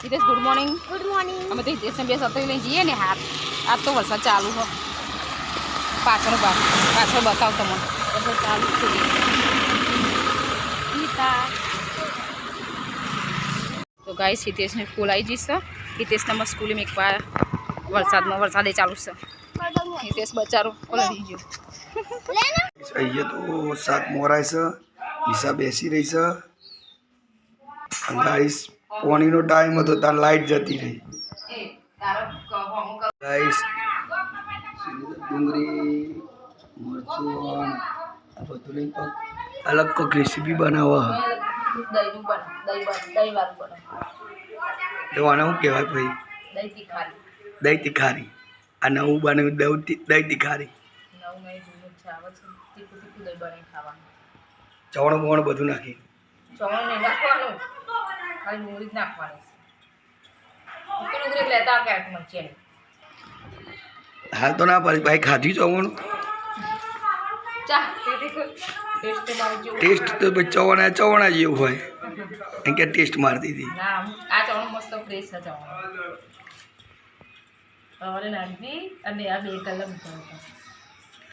Hitesh good morning. Good morning. અમે તો હિતેશને બે સતરી લઈને જઈએ ને હાથ આજ તો વરસાદ ચાલુ હો પાછળ બતાવ તમને વરસાદ ચાલુ છે તો ગાઈસ હિતેશને સ્કૂલ આવી જઈશ હિતેશના સ્કૂલે એક વાર વરસાદે ચાલુ છે હિતેશ બચારો પલળી ગયો અહીંયા તો શાક મોરાય છે હિસાબ બેસી રહી છે ગાઈસ પાણીનો ટાઈમ હતો ત્યાં લાઈટ જતી રહી ગાઈસ ડુંગળી મરચું આ બધું લઈને અલગ કોઈક રેસીપી બનાવવા તો આને શું કહેવાય ભાઈ દહીં તીખારી આ નવું બનાવ્યું દહીં તીખારી ચવણ બવણ બધું નાખી ચવણ નહીં નાખવાનું ખાલી ડુંગળી જ નાખવાની ડુંગળી લેતા ક્યાંક મરચી હાલ તો ના પાડી ભાઈ ખાધી ચવણ ટેસ્ટ તો ચવણા જેવું હોય એમ કે ટેસ્ટ મારતી હતી ના આ ચવણ મસ્ત ફ્રેશ છે ચવણ હવે નાખી અને આ બે કલર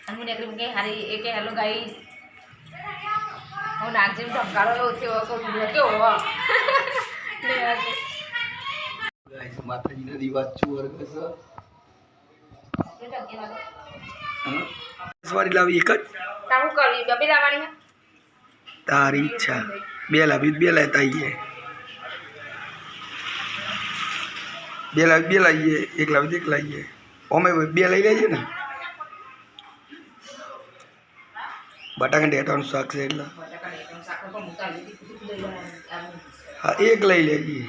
અને મને એકદમ કે હારી એ કે હેલો ગાઈસ હું નાગજી ધમકારો લો થયો કેવો ગાઈસ માતાજીના દીવાચું વર્ગ છે વારી લાવી એક જ તારું કરવી બે લાવવાની તારી ઈચ્છા બે લાવી બે લેતા આવીએ બે લાવીએ એક લાવી એક લાવીએ અમે બે લઈ લઈએ ને બટાકા ડેટાનું શાક છે એટલે હા એક લઈ લેજે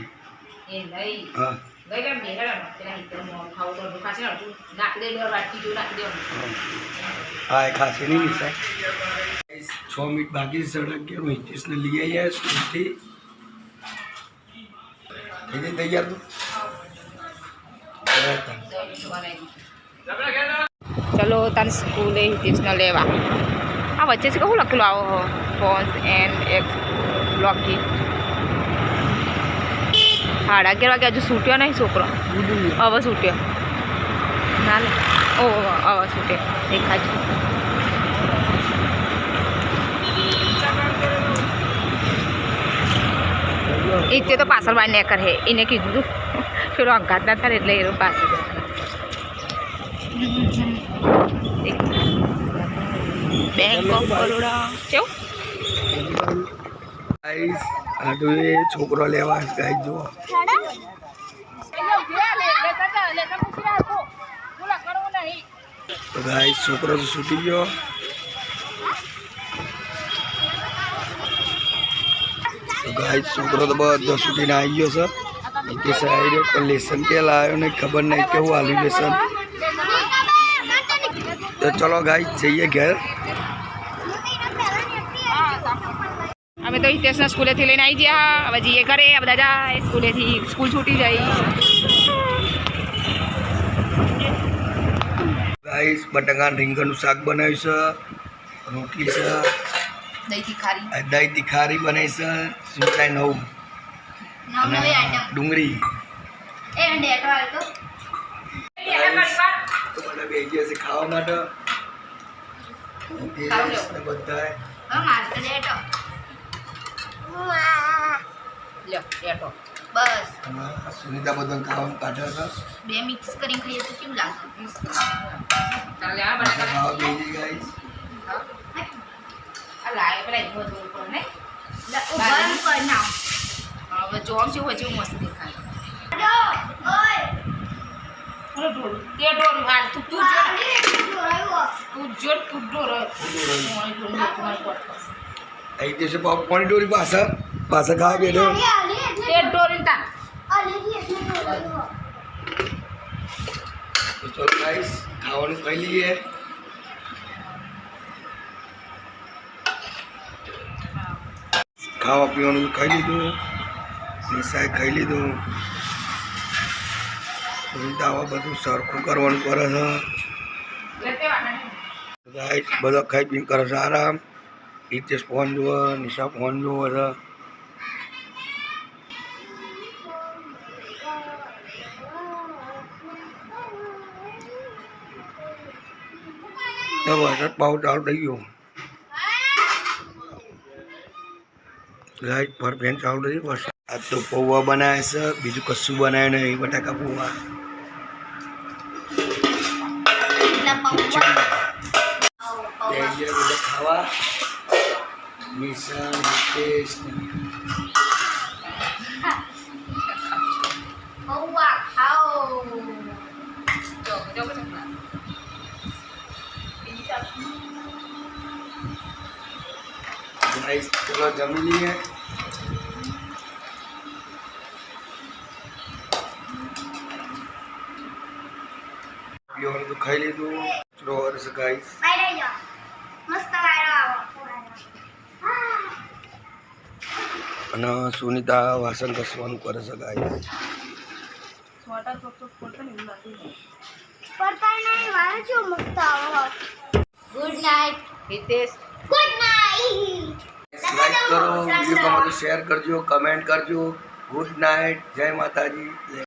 હા હા એ ખાસી નહીં નિશાય 6 મિનિટ બાકી સડક ગયા હિતેશને લઈ આવ્યા સ્કૂલથી થઈ જાય તૈયાર તો ચલો તારી સ્કૂલે હિતેશને લેવા આ વચ્ચે છે કહું લખેલું આવો ફોન્સ એન્ડ એક્સ બ્લોકી 11:30 વાગે હજુ છૂટ્યો નહીં છોકરો હવે છૂટ્યો ના લે ઓ હવે છૂટ્યો દેખાય છે એ તો પાછળ બાર ને કરે એને કીધું તું થોડો અંગાત ના થાય એટલે એ પાછળ બેંક ઓફ બરોડા કેવું ગાઈસ આ તો એ છોકરો લેવા ગાઈ જો તો ગાઈસ છોકરો તો છૂટી ગયો તો ગાઈસ છોકરો તો બધો છૂટીને આવી ગયો છે કે સાહેબ પણ લેસન કે લાવ્યો ને ખબર નહીં કેવું આલ્યું લેસન તો ચલો ગાઈસ જઈએ ઘેર અમે તો હિતેશના સ્કૂલેથી લઈને આવી ગયા હવે જઈએ ઘરે બધા જાય સ્કૂલેથી સ્કૂલ છૂટી જાય ગાઈસ બટાકા રીંગણનું શાક બનાવ્યું છે રોટલી છે દહીં તીખારી બનાવી છે સિંચાઈ નવું ડુંગળી તો બધા બે ગયા છે ખાવા માટે બધા બસ સુનિતા બધા ખાવાનું કાઢે છે બે મિક્સ કરીને ખાઈએ તો કેવું લાગે ખાવા બે જઈ ગાઈસ હવે જોમ છે હોય જેવું મસ્ત દેખાય અહીં તે પાણી ડોરી પાછા ખાવા બેઠો તો ચલો ગાઈસ ખાવાનું ખાઈ લઈએ ખાવા પીવાનું ખાઈ લીધું નિશાએ ખાઈ લીધું આવા બધું સરખું કરવાનું કરે છે ગાઈસ બધા ખાઈ પીને કરે છે આરામ હિતેશ ફોન જોવે નિશા ફોન જોવે છે તો વરસાદ પાવ ચાલુ થઈ ગયો ગાઈસ પર ફેન ચાલુ થઈ વરસાદ આ તો પૌવા બનાવે છે બીજું કશું બનાવે નહીં બટાકા પૌવા ખાવા નિશાન હિતેશ પૌવા ખાઓ. જો જો ચકલા ગાઈસ ચલો જમી લઈએ પીવાનું તો ખાઈ લીધું ચલો વર્ષ ગાઈસ બાય રહી જાઓ. મસ્ત વાયરો આવો. અને સુનિતા વાસણ ઘસવાનું કરે છે ગાઈસ પડતા નહીં વાયરો જો મસ્ત આવો. Good night. Hitesh good night. Like કરો વિડીયો ગમે તો શેર કરજો કમેન્ટ કરજો ગુડ નાઇટ જય માતાજી